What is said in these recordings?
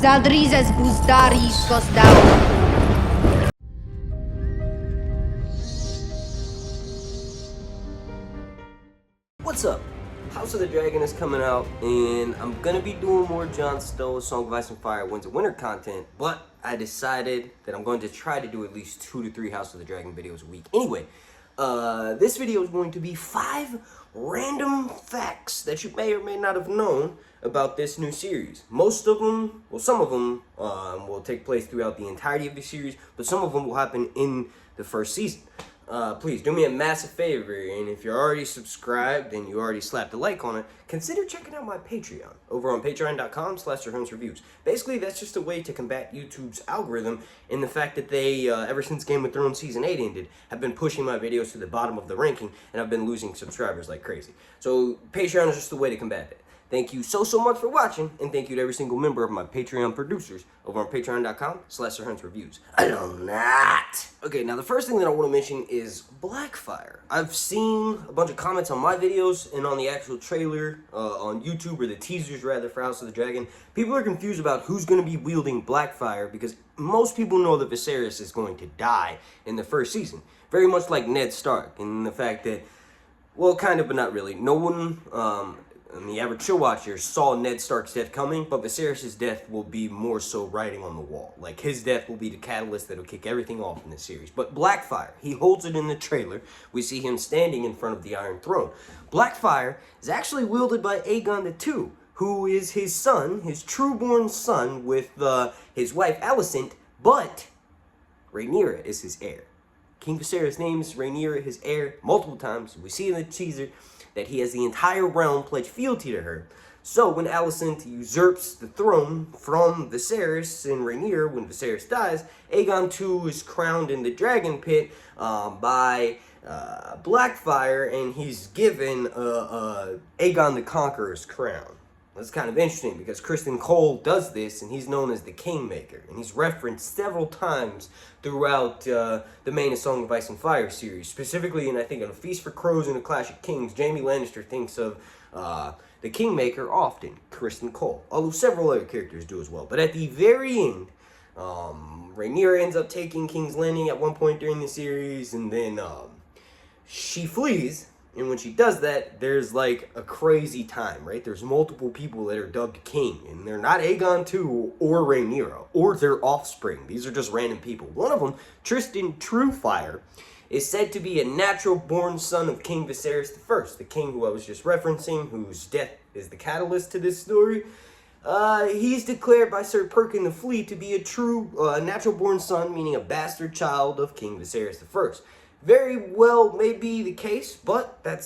Zaldrizes buzdaris gosdau. What's up? House of the Dragon is coming out, and I'm gonna be doing more Jon Snow, Song of Ice and Fire, Winds of Winter content, but I decided that I'm going to try to do at least 2 to 3 House of the Dragon videos a week. Anyway, this video is going to be 5 random facts that you may or may not have known about this new series. Most of them, well, some of them will take place throughout the entirety of the series, but some of them will happen in the first season. Please do me a massive favor, and if you're already subscribed and you already slapped a like on it, consider checking out my Patreon over on patreon.com/SirHuntsReviews. Basically, that's just a way to combat YouTube's algorithm in the fact that they, ever since Game of Thrones Season 8 ended, have been pushing my videos to the bottom of the ranking, and I've been losing subscribers like crazy. So Patreon is just a way to combat that. Thank you so much for watching, and thank you to every single member of my Patreon producers over on patreon.com/SirHuntsReviews. I know not. Okay, now the first thing that I want to mention is Blackfire. I've seen a bunch of comments on my videos and on the actual trailer on YouTube, or the teasers rather, for House of the Dragon. People are confused about who's going to be wielding Blackfire because most people know that Viserys is going to die in the first season. Very much like Ned Stark, and the fact that, well, kind of, but not really. No one, and the average show watcher saw Ned Stark's death coming, but Viserys' death will be more so writing on the wall. Like, his death will be the catalyst that'll kick everything off in the series. But Blackfire, he holds it in the trailer. We see him standing in front of the Iron Throne. Blackfire is actually wielded by Aegon II, who is his son, his true-born son, with his wife Alicent, but Rhaenyra is his heir. King Viserys names Rhaenyra his heir multiple times. We see in the teaser that he has the entire realm pledge fealty to her. So when Alicent usurps the throne from Viserys and Rhaenyra, when Viserys dies, Aegon II is crowned in the Dragon Pit by Blackfire, and he's given Aegon the Conqueror's crown. That's kind of interesting because Criston Cole does this, and he's known as the Kingmaker, and he's referenced several times throughout the main A Song of Ice and Fire series. Specifically, and I think in A Feast for Crows and A Clash of Kings, Jaime Lannister thinks of the Kingmaker often, Criston Cole, although several other characters do as well. But at the very end, Rhaenyra ends up taking King's Landing at one point during the series, and then she flees. And when she does that, there's like a crazy time, right? There's multiple people that are dubbed king, and they're not Aegon II or Rhaenyra or their offspring. These are just random people. One of them, Tristan Truefire, is said to be a natural-born son of King Viserys I, the king who I was just referencing, whose death is the catalyst to this story. He's declared by Sir Perkin the Flea to be a true natural-born son, meaning a bastard child of King Viserys I. Very well may be the case, but that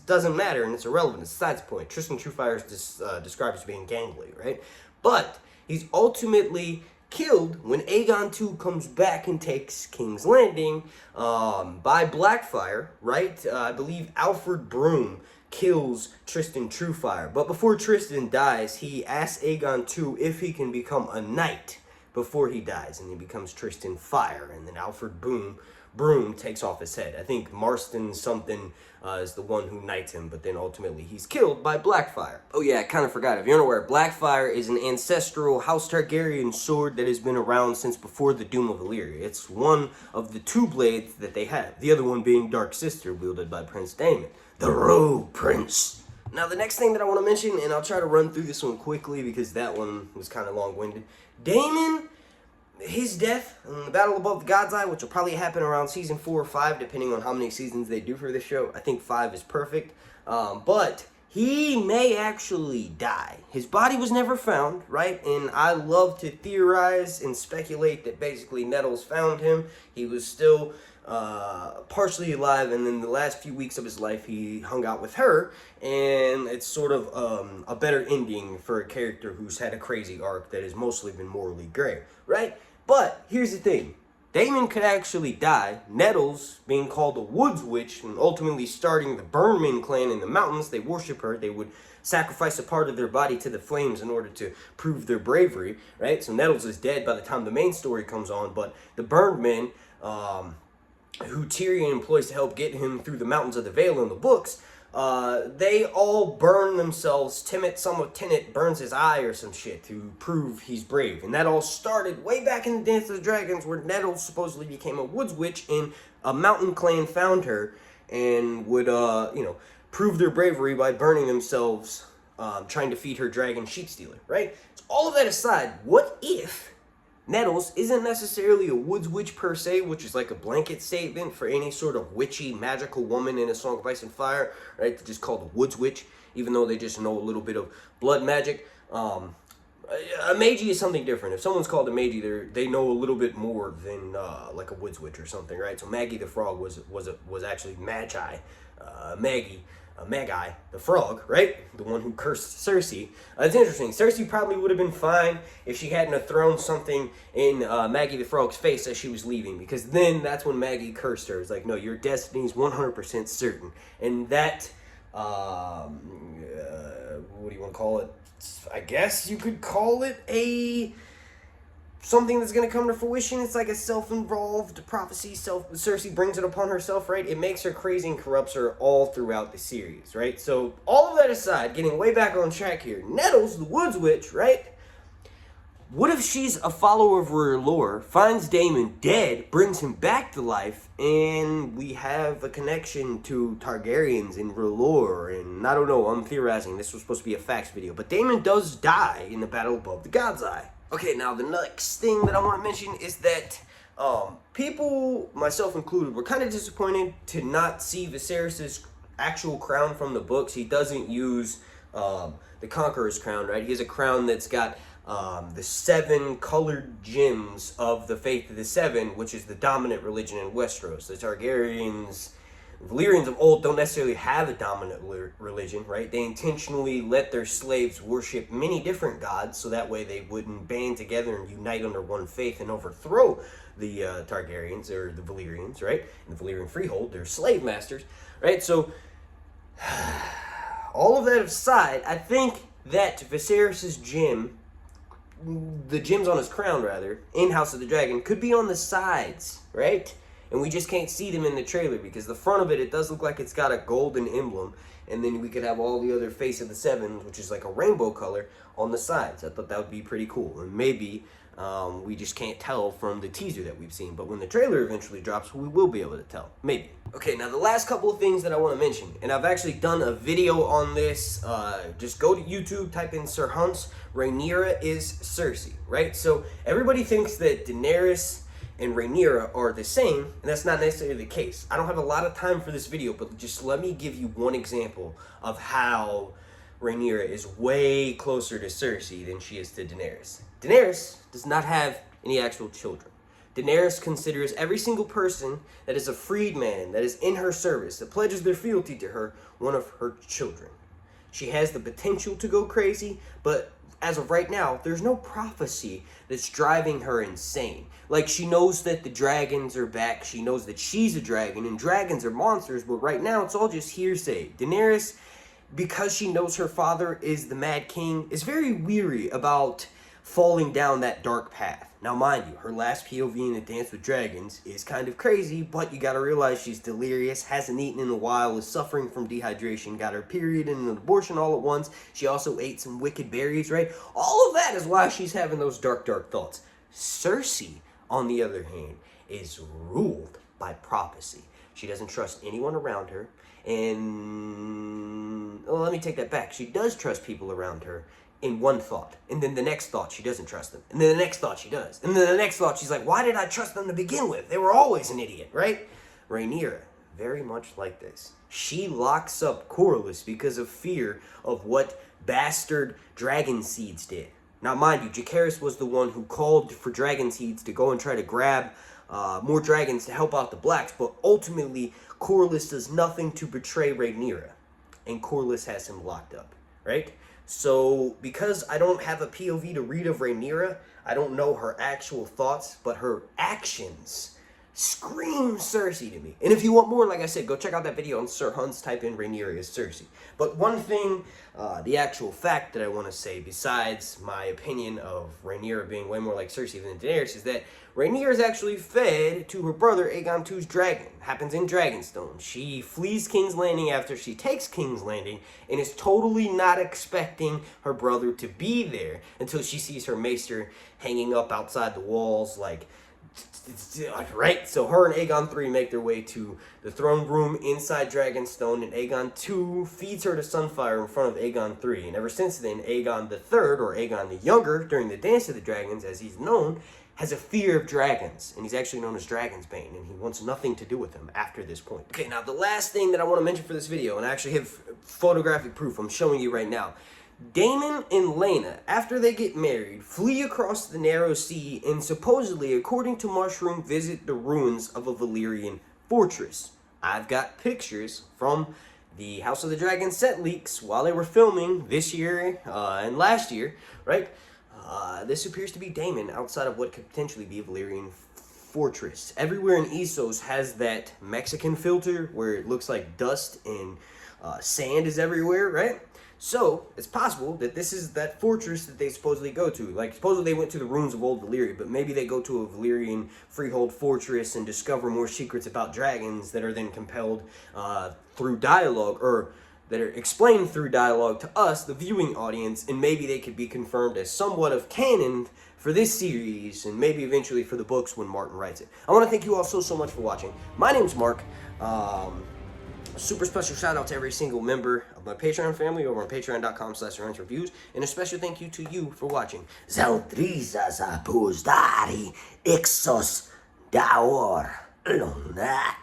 doesn't matter, and it's irrelevant. It's besides the point. Tristan Truefire is described as being gangly, right? But he's ultimately killed when Aegon II comes back and takes King's Landing by Blackfire, right? I believe Alfred Broom kills Tristan Truefire. But before Tristan dies, he asks Aegon II if he can become a knight before he dies, and he becomes Tristan Fire, and then Alfred Broom takes off his head. I think Marston something is the one who knights him, but then ultimately he's killed by Blackfire. Oh yeah, I kind of forgot. If you're unaware, Blackfire is an ancestral House Targaryen sword that has been around since before the Doom of Valyria. It's one of the 2 blades that they have, the other one being Dark Sister, wielded by Prince Daemon, the Rogue Prince. Now the next thing that I want to mention, and I'll try to run through this one quickly because that one was kind of long-winded. Daemon, his death in the Battle Above the God's Eye, which will probably happen around season 4 or 5, depending on how many seasons they do for this show. I think 5 is perfect. But he may actually die. His body was never found, right? And I love to theorize and speculate that basically Nettles found him. He was still partially alive, and then the last few weeks of his life he hung out with her, and it's sort of a better ending for a character who's had a crazy arc that has mostly been morally gray, right? But here's the thing. Daemon could actually die. Nettles, being called a Woods Witch, and ultimately starting the Burnman clan in the mountains, they worship her. They would sacrifice a part of their body to the flames in order to prove their bravery, right? So Nettles is dead by the time the main story comes on, but the Burnmen, who Tyrion employs to help get him through the Mountains of the Vale in the books, they all burn themselves. Timett burns his eye or some shit to prove he's brave. And that all started way back in the Dance of the Dragons, where Nettles supposedly became a woods witch, and a mountain clan found her and would, prove their bravery by burning themselves, trying to feed her dragon sheep stealer, right? So all of that aside, what if Nettles isn't necessarily a woods witch per se, which is like a blanket statement for any sort of witchy, magical woman in A Song of Ice and Fire, right? They're just called a woods witch, even though they just know a little bit of blood magic. A magi is something different. If someone's called a magi, they know a little bit more than like a woods witch or something, right? So Maggie the Frog was actually Magi, Magi the Frog, right? The one who cursed Cersei. It's interesting. Cersei probably would have been fine if she hadn't have thrown something in Maggie the Frog's face as she was leaving, because then that's when Maggie cursed her. It's like, no, your destiny is 100% certain, and that what do you want to call it? I guess you could call it something that's going to come to fruition. It's like a self-involved prophecy. Cersei brings it upon herself, right? It makes her crazy and corrupts her all throughout the series, right? So all of that aside, getting way back on track here, Nettles, the Woods Witch, right? What if she's a follower of her lore, finds Daemon dead, brings him back to life, and we have a connection to Targaryens in her lore? And I don't know, I'm theorizing. This was supposed to be a facts video, but Daemon does die in the battle above the God's Eye. Okay, now the next thing that I want to mention is that people, myself included, were kind of disappointed to not see Viserys' actual crown from the books. He doesn't use the Conqueror's crown, right? He has a crown that's got the 7 colored gems of the Faith of the Seven, which is the dominant religion in Westeros. The Targaryens, Valyrians of old don't necessarily have a dominant religion, right? They intentionally let their slaves worship many different gods, so that way they wouldn't band together and unite under one faith and overthrow the Targaryens or the Valyrians, right? And the Valyrian freehold, they're slave masters, right? So all of that aside, I think that Viserys' gem, the gems on his crown rather, in House of the Dragon, could be on the sides, right? And we just can't see them in the trailer, because the front of it does look like it's got a golden emblem, and then we could have all the other Face of the Seven, which is like a rainbow color, on the sides. I thought that would be pretty cool, and maybe we just can't tell from the teaser that we've seen, but when the trailer eventually drops, we will be able to tell, maybe. Okay, now the last couple of things that I want to mention, and I've actually done a video on this. Just go to YouTube, type in Sir Hunt's Rhaenyra is Cersei, right? So everybody thinks that Daenerys and Rhaenyra are the same, and that's not necessarily the case. I don't have a lot of time for this video, but just let me give you one example of how Rhaenyra is way closer to Cersei than she is to Daenerys. Daenerys does not have any actual children. Daenerys considers every single person that is a freedman, that is in her service, that pledges their fealty to her, one of her children. She has the potential to go crazy, but as of right now, there's no prophecy that's driving her insane. Like, she knows that the dragons are back, she knows that she's a dragon, and dragons are monsters, but right now it's all just hearsay. Daenerys, because she knows her father is the Mad King, is very weary about falling down that dark path. Now, mind you, her last POV in the Dance with Dragons is kind of crazy, but you gotta realize she's delirious, hasn't eaten in a while, is suffering from dehydration, got her period and an abortion all at once. She also ate some wicked berries, right? All of that is why she's having those dark, dark thoughts. Cersei, on the other hand, is ruled by prophecy. She doesn't trust anyone around her, and well, let me take that back. She does trust people around her in one thought, and then the next thought she doesn't trust them, and then the next thought she does, and then the next thought she's like, why did I trust them to begin with? They were always an idiot, right? Rhaenyra, very much like this. She locks up Corlys because of fear of what bastard dragon seeds did. Now, mind you, Jacaerys was the one who called for dragon seeds to go and try to grab more dragons to help out the blacks, but ultimately Corlys does nothing to betray Rhaenyra, and Corlys has him locked up, right? So, because I don't have a POV to read of Rhaenyra, I don't know her actual thoughts, but her actions screams Cersei to me. And if you want more, like I said, go check out that video on Sir Huns, type in Rhaenyra is Cersei. But one thing, the actual fact that I want to say, besides my opinion of Rhaenyra being way more like Cersei than Daenerys, is that Rhaenyra is actually fed to her brother Aegon II's dragon. Happens in Dragonstone. She flees King's Landing after she takes King's Landing and is totally not expecting her brother to be there until she sees her maester hanging up outside the walls, like, right? So her and Aegon III make their way to the throne room inside Dragonstone, and Aegon II feeds her to Sunfire in front of Aegon III. And ever since then, Aegon III, or Aegon the Younger, during the Dance of the Dragons, as he's known, has a fear of dragons, and he's actually known as Dragonsbane, and he wants nothing to do with them after this point. Okay, now the last thing that I want to mention for this video, and I actually have photographic proof I'm showing you right now. Daemon and Laena, after they get married, flee across the Narrow Sea and supposedly, according to Mushroom, visit the ruins of a Valyrian fortress. I've got pictures from the House of the Dragon set leaks while they were filming this year and last year, right? This appears to be Daemon outside of what could potentially be a Valyrian fortress. Everywhere in Essos has that Mexican filter where it looks like dust and sand is everywhere, right? So, it's possible that this is that fortress that they supposedly go to. Like, supposedly they went to the ruins of Old Valyria, but maybe they go to a Valyrian freehold fortress and discover more secrets about dragons that are then compelled through dialogue, or that are explained through dialogue to us, the viewing audience, and maybe they could be confirmed as somewhat of canon for this series, and maybe eventually for the books when Martin writes it. I want to thank you all so much for watching. My name's Mark. Super special shout out to every single member of my Patreon family over on patreon.com/reviews, and a special thank you to you for watching. Zaldrizas apostari exos daor lonat.